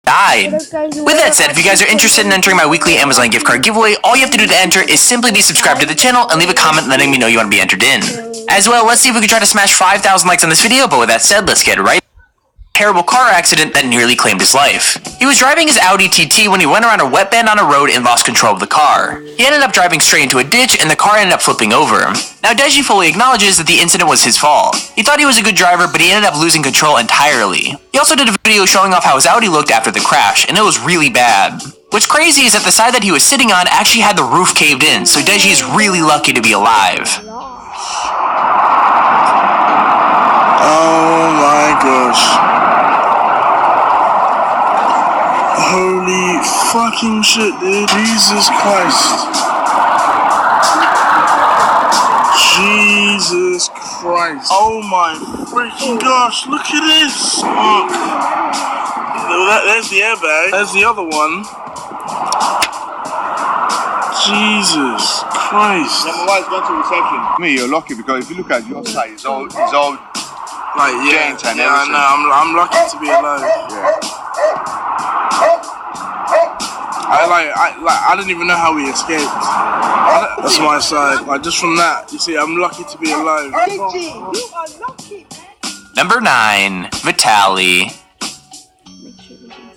died. With that said, if you guys are interested in entering my weekly Amazon gift card giveaway, all you have to do to enter is simply be subscribed to the channel and leave a comment letting me know you want to be entered in. As well, let's see if we can try to smash 5,000 likes on this video, but with that said, let's get right. Terrible car accident that nearly claimed his life. He was driving his Audi TT when he went around a wet band on a road and lost control of the car. He ended up driving straight into a ditch and the car ended up flipping over. Now Deji fully acknowledges that the incident was his fault. He thought he was a good driver, but he ended up losing control entirely. He also did a video showing off how his Audi looked after the crash, and it was really bad. What's crazy is that the side that he was sitting on actually had the roof caved in, so Deji is really lucky to be alive. Oh my gosh. Holy fucking shit, dude. Jesus Christ. Jesus Christ. Oh my freaking gosh, look at this. Fuck. There's the airbag. There's the other one. Jesus Christ. Number one, gone to reception. Me, you're lucky because if you look at your side, it's all like, yeah, and yeah, I know. I'm lucky to be alive. Yeah. I didn't even know how we escaped. That's my side. Like, just from that, you see, I'm lucky to be alive. You are lucky. Number 9. Vitaly.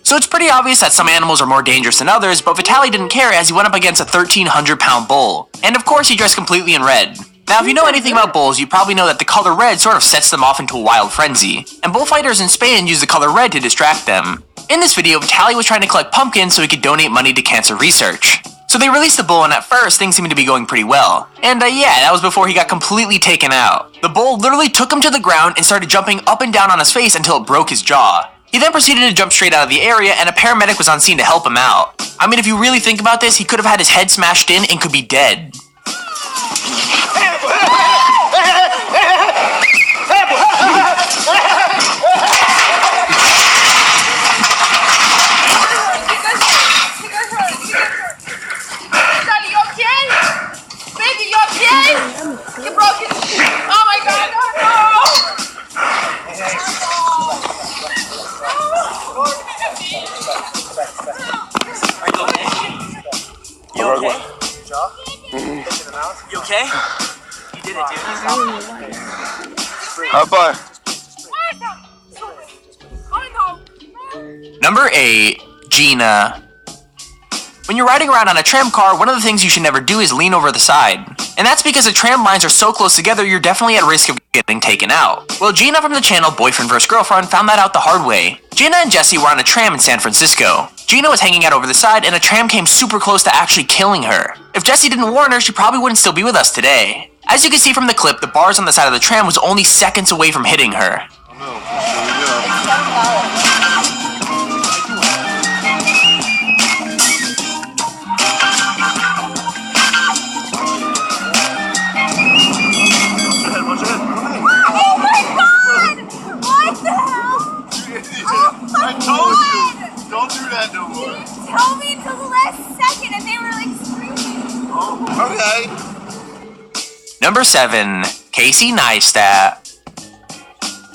So it's pretty obvious that some animals are more dangerous than others, but Vitaly didn't care as he went up against a 1,300-pound bull. And of course he dressed completely in red. Now if you know anything about bulls, you probably know that the color red sort of sets them off into a wild frenzy. And bullfighters in Spain use the color red to distract them. In this video, Vitaly was trying to collect pumpkins so he could donate money to cancer research. So they released the bull and at first things seemed to be going pretty well. And yeah, that was before he got completely taken out. The bull literally took him to the ground and started jumping up and down on his face until it broke his jaw. He then proceeded to jump straight out of the area and a paramedic was on scene to help him out. I mean, if you really think about this, he could have had his head smashed in and could be dead. You broke it. Oh my god, no. You okay? You okay? You did it, dude. High five. Number 8. Gina. When you're riding around on a tram car, one of the things you should never do is lean over the side. And that's because the tram lines are so close together, you're definitely at risk of getting taken out. Well, Gina from the channel Boyfriend vs. Girlfriend found that out the hard way. Gina and Jesse were on a tram in San Francisco. Gina was hanging out over the side and a tram came super close to actually killing her. If Jesse didn't warn her, she probably wouldn't still be with us today. As you can see from the clip, the bars on the side of the tram was only seconds away from hitting her. Oh no, there we go. Don't do that no more. You told me until the last second and they were like screaming. Oh, okay. Number 7. Casey Neistat.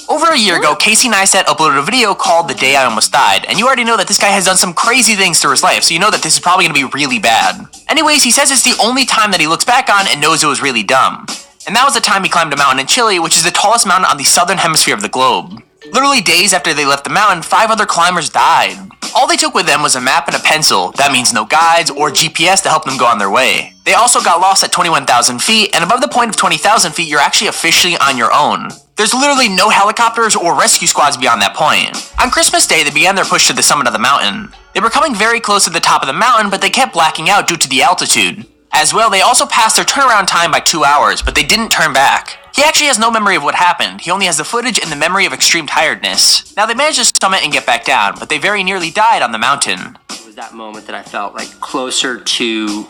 Over a year ago, Casey Neistat uploaded a video called The Day I Almost Died, and you already know that this guy has done some crazy things through his life, so you know that this is probably going to be really bad. Anyways, he says it's the only time that he looks back on and knows it was really dumb. And that was the time he climbed a mountain in Chile, which is the tallest mountain on the southern hemisphere of the globe. Literally days after they left the mountain, 5 other climbers died. All they took with them was a map and a pencil. That means no guides or GPS to help them go on their way. They also got lost at 21,000 feet, and above the point of 20,000 feet, you're actually officially on your own. There's literally no helicopters or rescue squads beyond that point. On Christmas Day, they began their push to the summit of the mountain. They were coming very close to the top of the mountain, but they kept blacking out due to the altitude. As well, they also passed their turnaround time by 2 hours, but they didn't turn back. He actually has no memory of what happened. He only has the footage and the memory of extreme tiredness. Now, they managed to summit and get back down, but they very nearly died on the mountain. It was that moment that I felt like closer to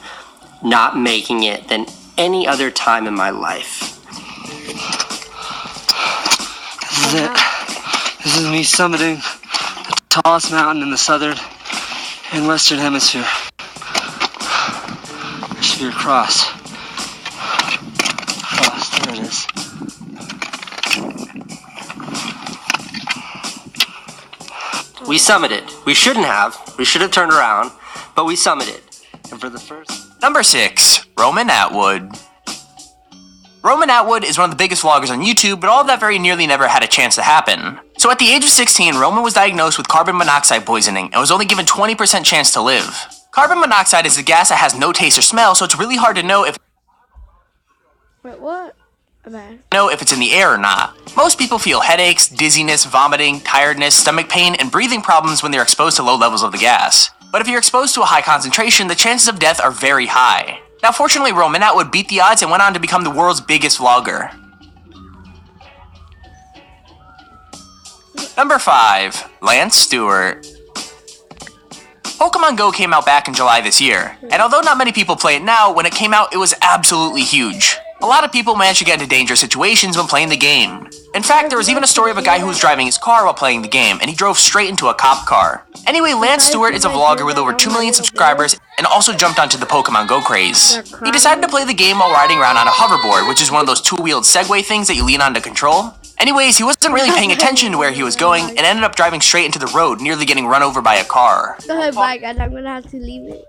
not making it than any other time in my life. This is it. This is me summiting the tallest mountain in the southern and western hemisphere. There should be a cross. Cross, there it is. We summited. We shouldn't have. We should have turned around, but we summited. And for the first... Number 6, Roman Atwood. Roman Atwood is one of the biggest vloggers on YouTube, but all of that very nearly never had a chance to happen. So at the age of 16, Roman was diagnosed with carbon monoxide poisoning and was only given 20% chance to live. Carbon monoxide is a gas that has no taste or smell, so it's really hard to know if Wait, what? Okay. if it's in the air or not. Most people feel headaches, dizziness, vomiting, tiredness, stomach pain, and breathing problems when they're exposed to low levels of the gas. But if you're exposed to a high concentration, the chances of death are very high. Now fortunately, Roman Atwood beat the odds and went on to become the world's biggest vlogger. Number 5, Lance Stewart. Pokemon Go came out back in July this year, and although not many people play it now, when it came out it was absolutely huge. A lot of people managed to get into dangerous situations when playing the game. In fact, there was even a story of a guy who was driving his car while playing the game, and he drove straight into a cop car. Anyway, Lance Stewart is a vlogger with over 2 million subscribers and also jumped onto the Pokemon Go craze. He decided to play the game while riding around on a hoverboard, which is one of those two-wheeled Segway things that you lean on to control. Anyways, he wasn't really paying attention to where he was going and ended up driving straight into the road, nearly getting run over by a car. Go ahead, bye guys. I'm gonna have to leave it.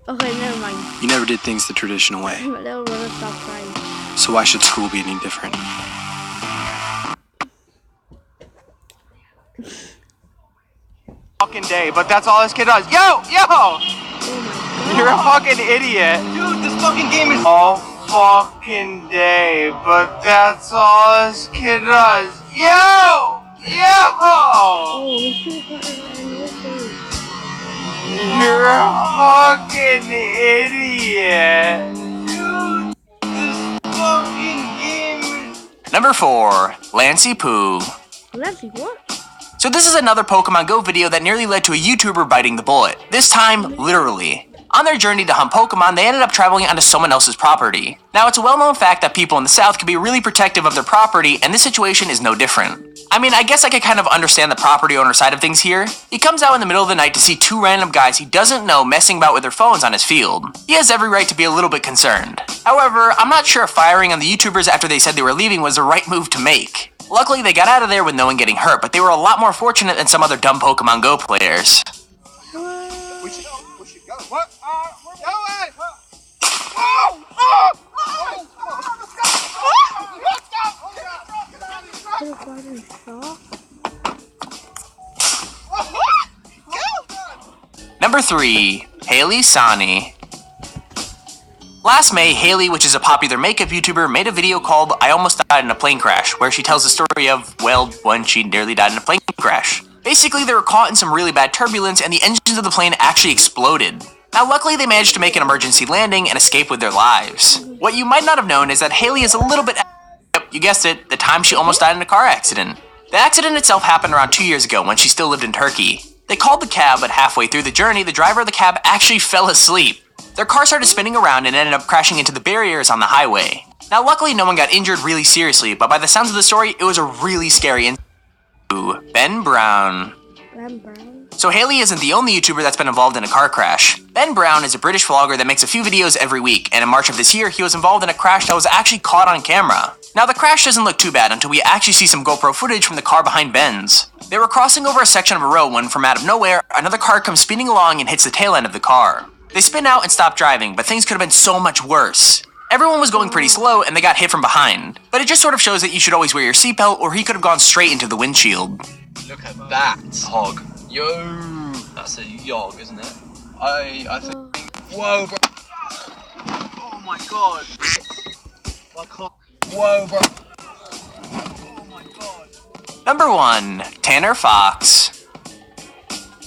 Okay, never mind. You never did things the traditional way, My little brother stopped crying. so why should school be any different? Fucking day, but that's all this kid does. Yo! You're a fucking idiot. Dude, this fucking game is all fucking day, but that's all this kid does. Yo! Oh, we should have gotten an You're a fucking idiot. Dude, this fucking game is... Number 4, Lancey Poo. Lancey, what? So this is another Pokemon Go video that nearly led to a YouTuber biting the bullet. This time, literally. On their journey to hunt Pokemon, they ended up traveling onto someone else's property. Now, it's a well-known fact that people in the South can be really protective of their property, and this situation is no different. I mean, I guess I could kind of understand the property owner side of things here. He comes out in the middle of the night to see 2 random guys he doesn't know messing about with their phones on his field. He has every right to be a little bit concerned. However, I'm not sure if firing on the YouTubers after they said they were leaving was the right move to make. Luckily, they got out of there with no one getting hurt, but they were a lot more fortunate than some other dumb Pokemon Go players. We should go. What? We're going! Number 3, Haley Sani. Last May, Haley, which is a popular makeup YouTuber, made a video called I Almost Died in a Plane Crash, where she tells the story of, well, when she nearly died in a plane crash. Basically, they were caught in some really bad turbulence and the engines of the plane actually exploded. Now, luckily, they managed to make an emergency landing and escape with their lives. What you might not have known is that Haley is a little bit... Yep, you guessed it, the time she almost died in a car accident. The accident itself happened around 2 years ago when she still lived in Turkey. They called the cab, but halfway through the journey, the driver of the cab actually fell asleep. Their car started spinning around and ended up crashing into the barriers on the highway. Now, luckily, no one got injured really seriously, but by the sounds of the story, it was a really scary incident. Ben Brown. Ben Brown? So Haley isn't the only YouTuber that's been involved in a car crash. Ben Brown is a British vlogger that makes a few videos every week, and in March of this year, he was involved in a crash that was actually caught on camera. Now, the crash doesn't look too bad until we actually see some GoPro footage from the car behind Ben's. They were crossing over a section of a road when, from out of nowhere, another car comes speeding along and hits the tail end of the car. They spin out and stop driving, but things could have been so much worse. Everyone was going pretty slow and they got hit from behind. But it just sort of shows that you should always wear your seatbelt or he could have gone straight into the windshield. Look at that hog. Yo, that's a yog, isn't it? I think. Whoa, bro. Oh my god. Whoa, bro. Oh my god. Number 1, Tanner Fox.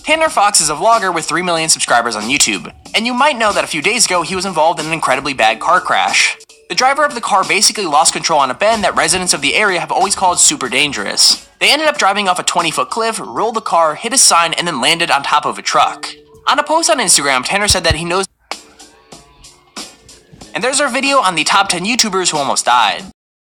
Tanner Fox is a vlogger with 3 million subscribers on YouTube, and you might know that a few days ago he was involved in an incredibly bad car crash. The driver of the car basically lost control on a bend that residents of the area have always called super dangerous. They ended up driving off a 20-foot cliff, rolled the car, hit a sign, and then landed on top of a truck. On a post on Instagram, Tanner said that he knows. And there's our video on the top 10 YouTubers who almost died.